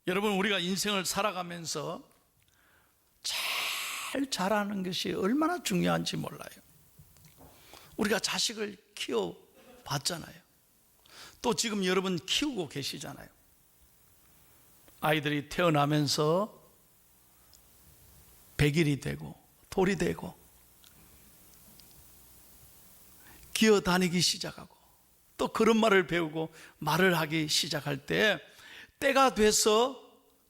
여러분, 우리가 인생을 살아가면서 잘 자라는 것이 얼마나 중요한지 몰라요. 우리가 자식을 키워봤잖아요. 또 지금 여러분 키우고 계시잖아요. 아이들이 태어나면서 100일이 되고 돌이 되고 기어다니기 시작하고 또 걸음마를 배우고 말을 하기 시작할 때 때가 돼서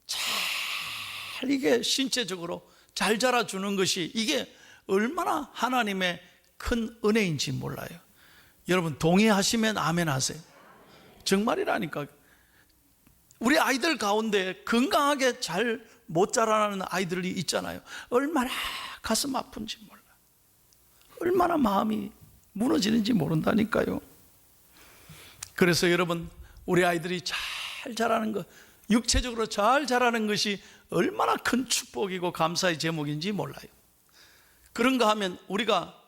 잘 이게 신체적으로 잘 자라주는 것이 이게 얼마나 하나님의 큰 은혜인지 몰라요. 여러분 동의하시면 아멘 하세요. 정말이라니까. 우리 아이들 가운데 건강하게 잘 못 자라나는 아이들이 있잖아요. 얼마나 가슴 아픈지 몰라. 얼마나 마음이 무너지는지 모른다니까요. 그래서 여러분, 우리 아이들이 잘 자라는 것, 육체적으로 잘 자라는 것이 얼마나 큰 축복이고 감사의 제목인지 몰라요. 그런가 하면 우리가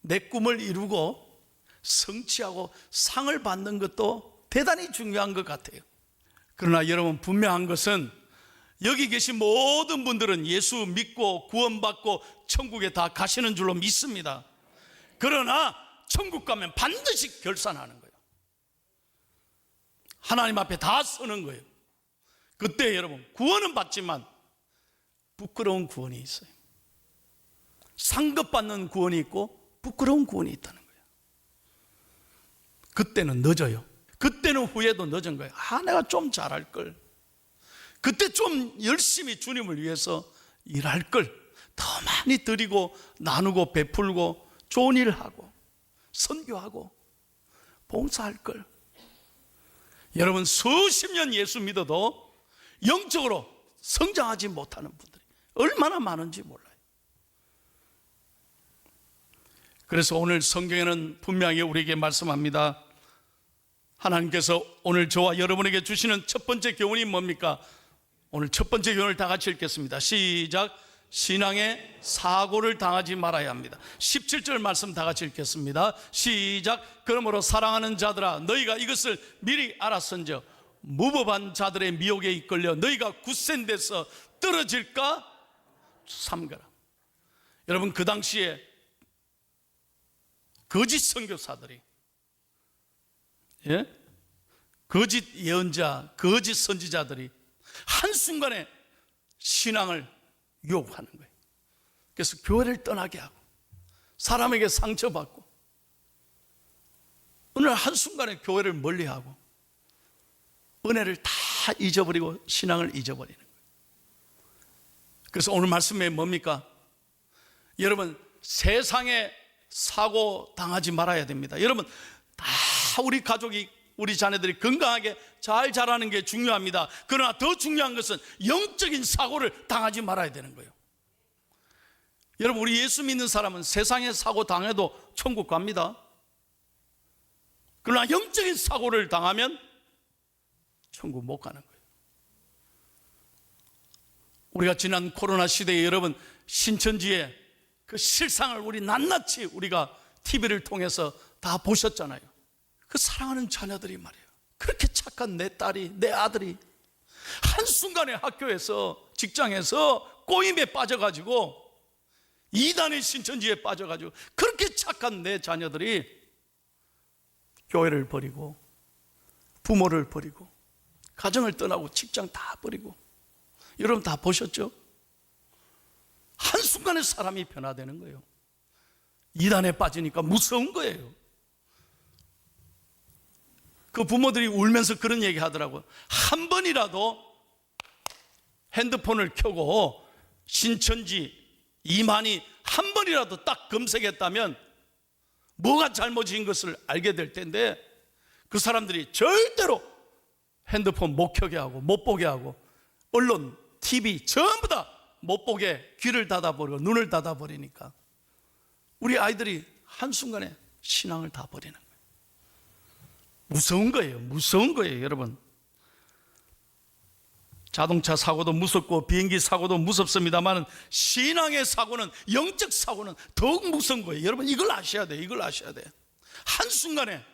내 꿈을 이루고 성취하고 상을 받는 것도 대단히 중요한 것 같아요. 그러나 여러분, 분명한 것은 여기 계신 모든 분들은 예수 믿고 구원받고 천국에 다 가시는 줄로 믿습니다. 그러나 천국 가면 반드시 결산하는 거예요. 하나님 앞에 다 서는 거예요. 그때 여러분 구원은 받지만 부끄러운 구원이 있어요. 상급받는 구원이 있고 부끄러운 구원이 있다는 거예요. 그때는 늦어요. 그때는 후회도 늦은 거예요. 내가 좀 잘할 걸. 그때 좀 열심히 주님을 위해서 일할 걸. 더 많이 드리고 나누고 베풀고 좋은 일을 하고 선교하고 봉사할 걸. 여러분, 수십 년 예수 믿어도 영적으로 성장하지 못하는 분들이 얼마나 많은지 몰라요. 그래서 오늘 성경에는 분명히 우리에게 말씀합니다. 하나님께서 오늘 저와 여러분에게 주시는 첫 번째 교훈이 뭡니까? 오늘 첫 번째 교훈을 다 같이 읽겠습니다. 시작. 신앙의 사고를 당하지 말아야 합니다. 17절 말씀 다 같이 읽겠습니다. 시작. 그러므로 사랑하는 자들아, 너희가 이것을 미리 알았은즉 무법한 자들의 미혹에 이끌려 너희가 굳센 데서 떨어질까 삼가라. 여러분, 그 당시에 거짓 선교사들이, 거짓 예언자, 거짓 선지자들이 한순간에 신앙을 유혹하는 거예요. 그래서 교회를 떠나게 하고 사람에게 상처받고 어느 한순간에 교회를 멀리하고 은혜를 다 잊어버리고 신앙을 잊어버리는 거예요. 그래서 오늘 말씀에 뭡니까? 여러분, 세상에 사고 당하지 말아야 됩니다. 여러분, 다 우리 가족이, 우리 자녀들이 건강하게 잘 자라는 게 중요합니다. 그러나 더 중요한 것은 영적인 사고를 당하지 말아야 되는 거예요. 여러분, 우리 예수 믿는 사람은 세상에 사고 당해도 천국 갑니다. 그러나 영적인 사고를 당하면 천국 못 가는 거예요. 우리가 지난 코로나 시대에 여러분 신천지의 그 실상을 우리 낱낱이 우리가 TV를 통해서 다 보셨잖아요. 그 사랑하는 자녀들이 말이에요, 그렇게 착한 내 딸이, 내 아들이 한순간에 학교에서, 직장에서 꼬임에 빠져가지고 이단의 신천지에 빠져가지고 그렇게 착한 내 자녀들이 교회를 버리고 부모를 버리고 가정을 떠나고 직장 다 버리고, 여러분 다 보셨죠? 한순간에 사람이 변화되는 거예요. 이단에 빠지니까 무서운 거예요. 그 부모들이 울면서 그런 얘기 하더라고요. 한 번이라도 핸드폰을 켜고 신천지 이만희 한 번이라도 딱 검색했다면 뭐가 잘못인 것을 알게 될 텐데, 그 사람들이 절대로 핸드폰 못 켜게 하고 못 보게 하고 언론, TV 전부 다 못 보게 귀를 닫아버리고 눈을 닫아버리니까 우리 아이들이 한순간에 신앙을 다 버리는 거예요. 무서운 거예요. 무서운 거예요, 여러분. 자동차 사고도 무섭고 비행기 사고도 무섭습니다만 신앙의 사고는, 영적 사고는 더욱 무서운 거예요. 여러분 이걸 아셔야 돼요. 이걸 아셔야 돼요. 한순간에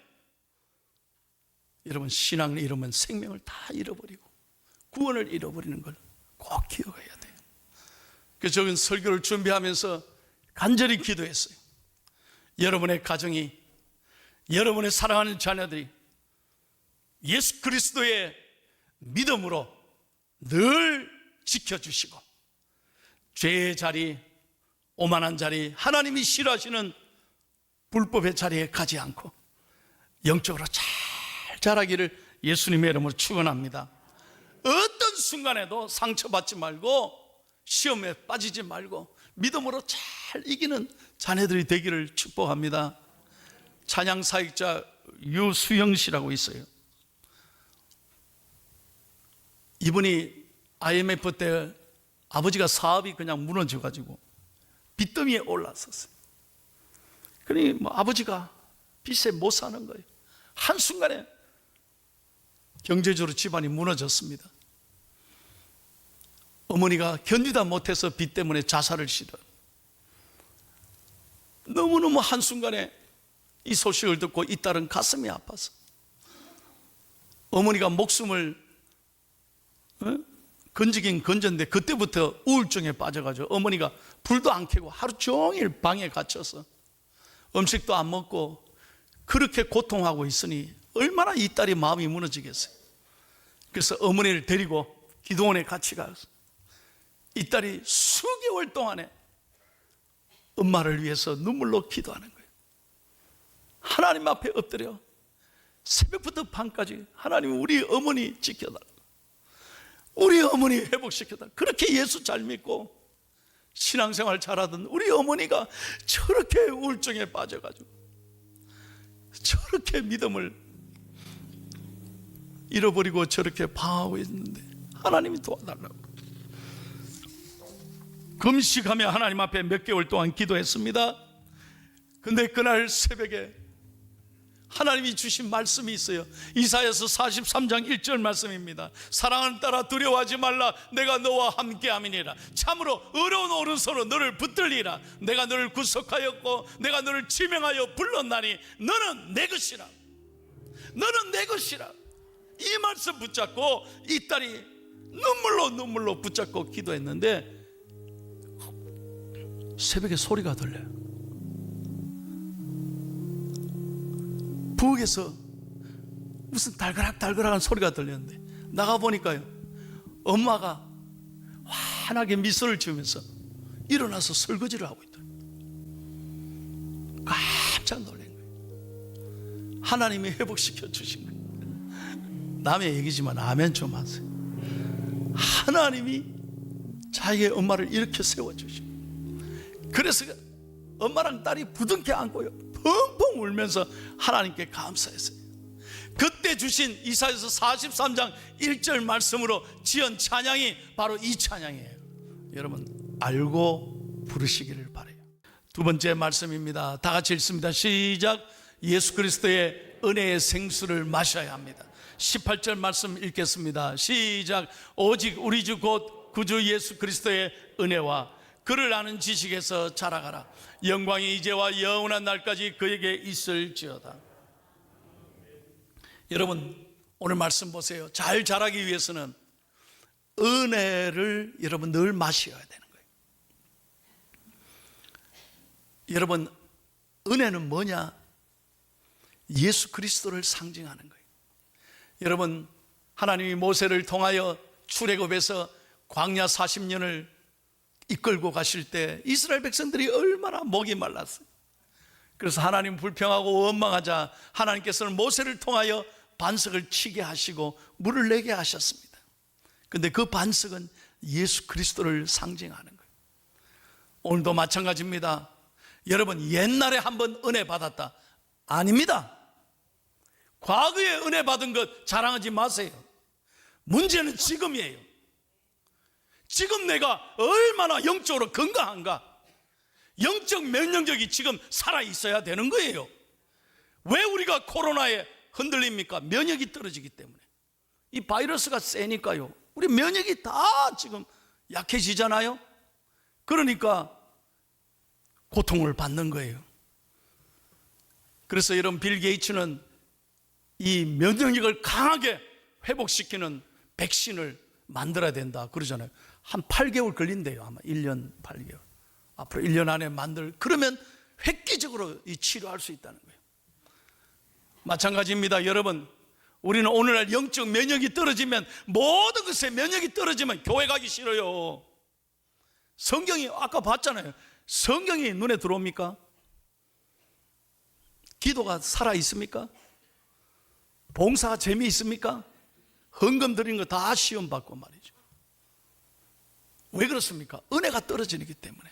여러분 신앙을 잃으면 생명을 다 잃어버리고 구원을 잃어버리는 걸 꼭 기억해야 돼요. 그래서 저는 설교를 준비하면서 간절히 기도했어요. 여러분의 가정이, 여러분의 사랑하는 자녀들이 예수 그리스도의 믿음으로 늘 지켜주시고, 죄의 자리, 오만한 자리, 하나님이 싫어하시는 불법의 자리에 가지 않고 영적으로 잘 자라기를 예수님의 이름으로 축원합니다. 어떤 순간에도 상처받지 말고 시험에 빠지지 말고 믿음으로 잘 이기는 자녀들이 되기를 축복합니다. 찬양 사역자 유수영 씨라고 있어요. 이분이 IMF 때 아버지가 사업이 그냥 무너져가지고 빚더미에 올랐었어요. 그러니 아버지가 빚에 못 사는 거예요. 한순간에 경제적으로 집안이 무너졌습니다. 어머니가 견디다 못해서 빚 때문에 자살을 시도해요. 너무너무 한순간에 이 소식을 듣고 이 딸은 가슴이 아파서 어머니가 목숨을 건지긴 건졌는데 그때부터 우울증에 빠져가지고 어머니가 불도 안 켜고 하루 종일 방에 갇혀서 음식도 안 먹고 그렇게 고통하고 있으니 얼마나 이 딸이 마음이 무너지겠어요. 그래서 어머니를 데리고 기도원에 같이 가서 이 딸이 수개월 동안에 엄마를 위해서 눈물로 기도하는 거예요. 하나님 앞에 엎드려 새벽부터 밤까지 하나님 우리 어머니 지켜달라, 우리 어머니 회복시켜달라. 그렇게 예수 잘 믿고 신앙생활 잘하던 우리 어머니가 저렇게 우울증에 빠져가지고 저렇게 믿음을 잃어버리고 저렇게 방황하고 있는데 하나님이 도와달라고 금식하며 하나님 앞에 몇 개월 동안 기도했습니다. 근데 그날 새벽에 하나님이 주신 말씀이 있어요. 이사야서 43장 1절 말씀입니다. 사랑하는 딸아 두려워하지 말라. 내가 너와 함께함이니라. 참으로 어려운 오른손으로 너를 붙들리라. 내가 너를 구속하였고 내가 너를 지명하여 불렀나니 너는 내 것이라. 너는 내 것이라. 이 말씀 붙잡고 이 딸이 눈물로 붙잡고 기도했는데 새벽에 소리가 들려요. 부엌에서 무슨 달그락달그락한 소리가 들렸는데 나가보니까요, 엄마가 환하게 미소를 지으면서 일어나서 설거지를 하고 있더라고요. 깜짝 놀란 거예요. 하나님이 회복시켜 주신 거예요. 남의 얘기지만 아멘 좀 하세요. 하나님이 자기의 엄마를 이렇게 세워주시고, 그래서 엄마랑 딸이 부둥켜 안고요 펑펑 울면서 하나님께 감사했어요. 그때 주신 이사야서 43장 1절 말씀으로 지은 찬양이 바로 이 찬양이에요. 여러분 알고 부르시기를 바라요. 두 번째 말씀입니다. 다 같이 읽습니다. 시작. 예수 그리스도의 은혜의 생수를 마셔야 합니다. 18절 말씀 읽겠습니다. 시작. 오직 우리 주 곧 구주 예수 그리스도의 은혜와 그를 아는 지식에서 자라가라. 영광이 이제와 영원한 날까지 그에게 있을지어다. 여러분 오늘 말씀 보세요. 잘 자라기 위해서는 은혜를 여러분 늘 마셔야 되는 거예요. 여러분 은혜는 뭐냐? 예수 그리스도를 상징하는 거예요. 여러분 하나님이 모세를 통하여 출애굽에서 광야 40년을 이끌고 가실 때 이스라엘 백성들이 얼마나 목이 말랐어요. 그래서 하나님 불평하고 원망하자 하나님께서는 모세를 통하여 반석을 치게 하시고 물을 내게 하셨습니다. 그런데 그 반석은 예수 그리스도를 상징하는 거예요. 오늘도 마찬가지입니다. 여러분 옛날에 한번 은혜 받았다 아닙니다. 과거에 은혜 받은 것 자랑하지 마세요. 문제는 지금이에요. 지금 내가 얼마나 영적으로 건강한가? 영적 면역력이 지금 살아있어야 되는 거예요. 왜 우리가 코로나에 흔들립니까? 면역이 떨어지기 때문에. 이 바이러스가 세니까요. 우리 면역이 다 지금 약해지잖아요. 그러니까 고통을 받는 거예요. 그래서 여러분 빌 게이츠는 이 면역력을 강하게 회복시키는 백신을 만들어야 된다 그러잖아요. 한 8개월 걸린대요. 아마 1년 8개월. 앞으로 1년 안에 그러면 획기적으로 이 치료할 수 있다는 거예요. 마찬가지입니다. 여러분, 우리는 오늘날 영적 면역이 떨어지면, 모든 것에 면역이 떨어지면 교회 가기 싫어요. 성경이 아까 봤잖아요. 성경이 눈에 들어옵니까? 기도가 살아있습니까? 봉사 재미있습니까? 헌금 드리는 거 다 시험받고 말이죠. 왜 그렇습니까? 은혜가 떨어지기 때문에.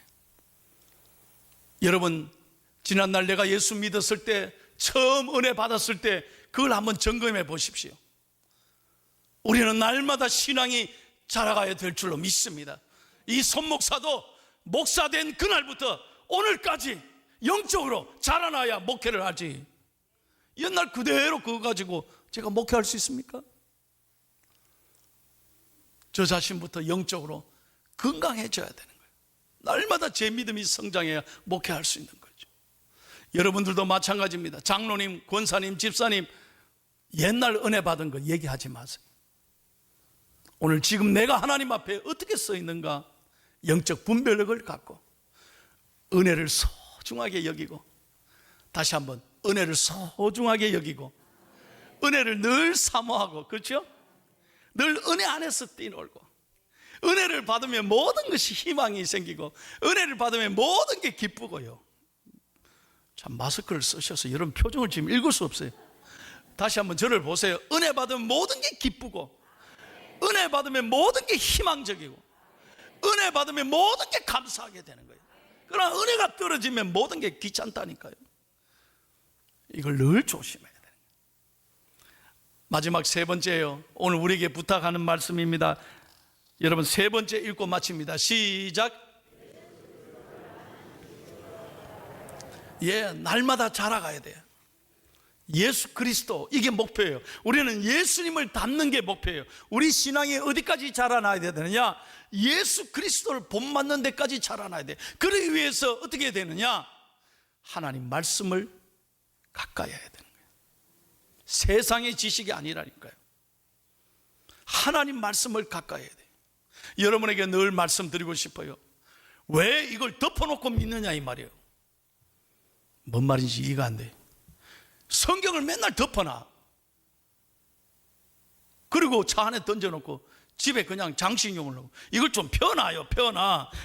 여러분, 지난날 내가 예수 믿었을 때, 처음 은혜 받았을 때 그걸 한번 점검해 보십시오. 우리는 날마다 신앙이 자라가야 될 줄로 믿습니다. 이 손목사도 목사된 그날부터 오늘까지 영적으로 자라나야 목회를 하지, 옛날 그대로 그거 가지고 제가 목회할 수 있습니까? 저 자신부터 영적으로 건강해져야 되는 거예요. 날마다 제 믿음이 성장해야 목회할 수 있는 거죠. 여러분들도 마찬가지입니다. 장로님, 권사님, 집사님, 옛날 은혜 받은 거 얘기하지 마세요. 오늘 지금 내가 하나님 앞에 어떻게 서 있는가, 영적 분별력을 갖고 은혜를 소중하게 여기고, 다시 한번 은혜를 소중하게 여기고, 은혜를 늘 사모하고, 그렇죠? 늘 은혜 안에서 뛰놀고, 은혜를 받으면 모든 것이 희망이 생기고, 은혜를 받으면 모든 게 기쁘고요. 참, 마스크를 쓰셔서 이런 표정을 지금 읽을 수 없어요. 다시 한번 저를 보세요. 은혜 받으면 모든 게 기쁘고, 은혜 받으면 모든 게 희망적이고, 은혜 받으면 모든 게 감사하게 되는 거예요. 그러나 은혜가 떨어지면 모든 게 귀찮다니까요. 이걸 늘 조심해야 돼요. 마지막 세 번째예요. 오늘 우리에게 부탁하는 말씀입니다. 여러분, 세 번째 읽고 마칩니다. 시작. 날마다 자라가야 돼요. 예수 그리스도, 이게 목표예요. 우리는 예수님을 닮는 게 목표예요. 우리 신앙이 어디까지 자라나야 되느냐? 예수 그리스도를 본받는 데까지 자라나야 돼요. 그러기 위해서 어떻게 해야 되느냐? 하나님 말씀을 가까이 해야 되는 거예요. 세상의 지식이 아니라니까요. 하나님 말씀을 가까이 해야 돼요. 여러분에게 늘 말씀드리고 싶어요. 왜 이걸 덮어놓고 믿느냐 이 말이에요. 뭔 말인지 이해가 안 돼요. 성경을 맨날 덮어놔. 그리고 차 안에 던져놓고 집에 그냥 장식용을 놓고, 이걸 좀 펴놔요.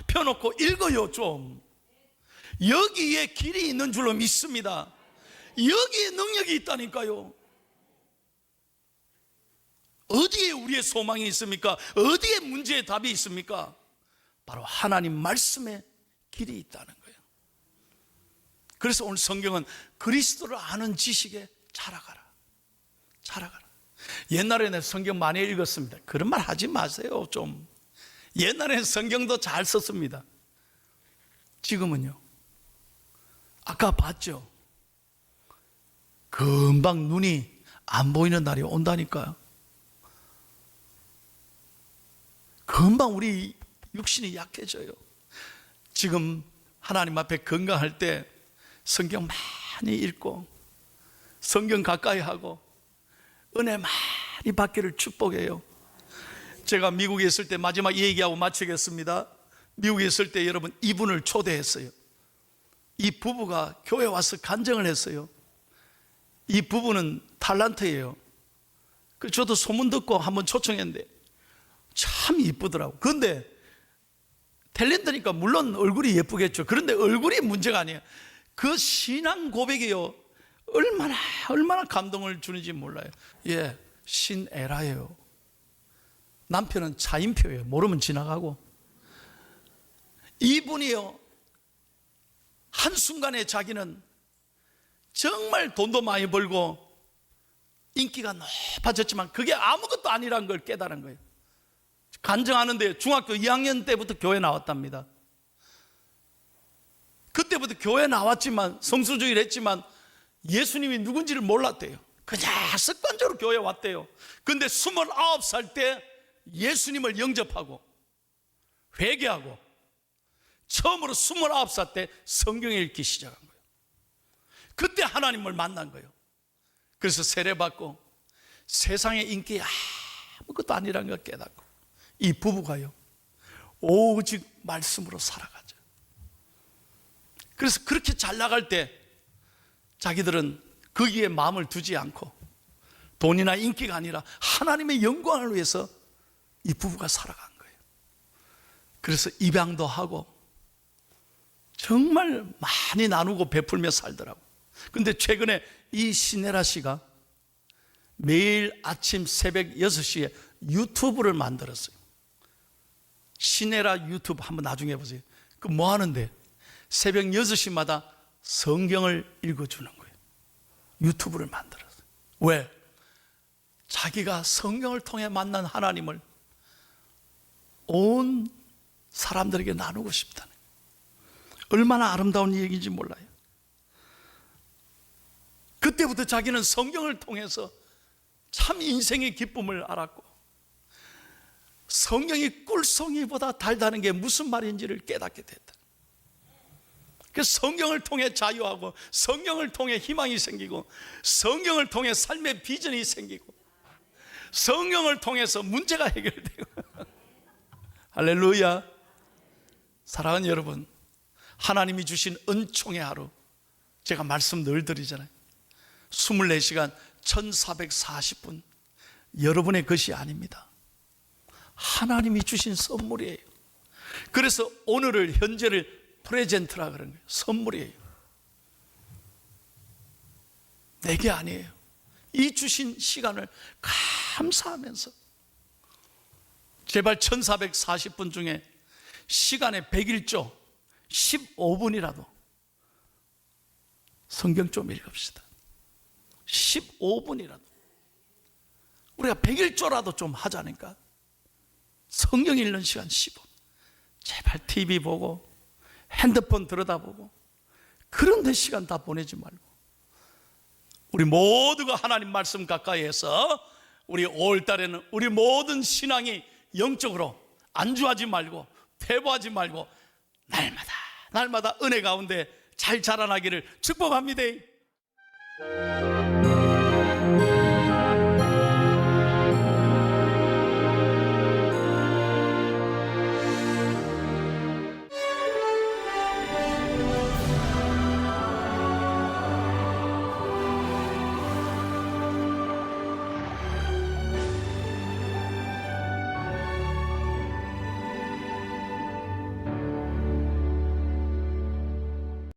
펴놓고 읽어요. 좀 여기에 길이 있는 줄로 믿습니다. 여기에 능력이 있다니까요. 어디에 우리의 소망이 있습니까? 어디에 문제의 답이 있습니까? 바로 하나님 말씀에 길이 있다는 거예요. 그래서 오늘 성경은 그리스도를 아는 지식에 자라가라. 옛날에는 성경 많이 읽었습니다. 그런 말 하지 마세요. 좀 옛날에는 성경도 잘 썼습니다. 지금은요, 아까 봤죠? 금방 눈이 안 보이는 날이 온다니까요. 금방 우리 육신이 약해져요. 지금 하나님 앞에 건강할 때 성경 많이 읽고, 성경 가까이 하고, 은혜 많이 받기를 축복해요. 제가 미국에 있을 때, 마지막 얘기하고 마치겠습니다. 미국에 있을 때 여러분, 이분을 초대했어요. 이 부부가 교회 와서 간증을 했어요. 이 부부는 탤런트예요. 저도 소문 듣고 한번 초청했는데 참 이쁘더라고. 그런데 탤런트니까 물론 얼굴이 예쁘겠죠. 그런데 얼굴이 문제가 아니에요. 그 신앙 고백이요, 얼마나 감동을 주는지 몰라요. 신에라예요. 남편은 차인표예요. 모르면 지나가고. 이분이요, 한순간에 자기는 정말 돈도 많이 벌고 인기가 높아졌지만 그게 아무것도 아니라는 걸 깨달은 거예요. 간증하는데 중학교 2학년 때부터 교회 나왔답니다. 그때부터 교회 나왔지만, 성수주의를 했지만 예수님이 누군지를 몰랐대요. 그냥 습관적으로 교회 왔대요. 근데 29살 때 예수님을 영접하고 회개하고 처음으로 29살 때 성경을 읽기 시작한 거예요. 그때 하나님을 만난 거예요. 그래서 세례받고 세상의 인기 아무것도 아니라는 걸 깨닫고 이 부부가요, 오직 말씀으로 살아가죠. 그래서 그렇게 잘 나갈 때 자기들은 거기에 마음을 두지 않고 돈이나 인기가 아니라 하나님의 영광을 위해서 이 부부가 살아간 거예요. 그래서 입양도 하고 정말 많이 나누고 베풀며 살더라고요. 근데 최근에 이 시네라 씨가 매일 아침 새벽 6시에 유튜브를 만들었어요. 시네라 유튜브 한번 나중에 해보세요. 그 뭐 하는데 새벽 6시마다 성경을 읽어주는 거예요. 유튜브를 만들었어요. 왜? 자기가 성경을 통해 만난 하나님을 온 사람들에게 나누고 싶다는 거예요. 얼마나 아름다운 얘기인지 몰라요. 그때부터 자기는 성경을 통해서 참 인생의 기쁨을 알았고, 성경이 꿀송이보다 달다는 게 무슨 말인지를 깨닫게 됐다. 그래서 성경을 통해 자유하고, 성경을 통해 희망이 생기고, 성경을 통해 삶의 비전이 생기고, 성경을 통해서 문제가 해결되고. 할렐루야. 사랑하는 여러분, 하나님이 주신 은총의 하루, 제가 말씀 늘 드리잖아요. 24시간 1440분 여러분의 것이 아닙니다. 하나님이 주신 선물이에요. 그래서 오늘을, 현재를 프레젠트라 그런 거예요. 선물이에요. 내게 아니에요. 이 주신 시간을 감사하면서 제발 1440분 중에 시간의 101조 15분이라도 성경 좀 읽읍시다. 15분이라도 우리가 101조라도 좀 하자니까. 성경 읽는 시간 15분. 제발 TV 보고 핸드폰 들여다보고 그런 데 시간 다 보내지 말고, 우리 모두가 하나님 말씀 가까이에서 우리 5월달에는 우리 모든 신앙이 영적으로 안주하지 말고 퇴보하지 말고 날마다 은혜 가운데 잘 자라나기를 축복합니다.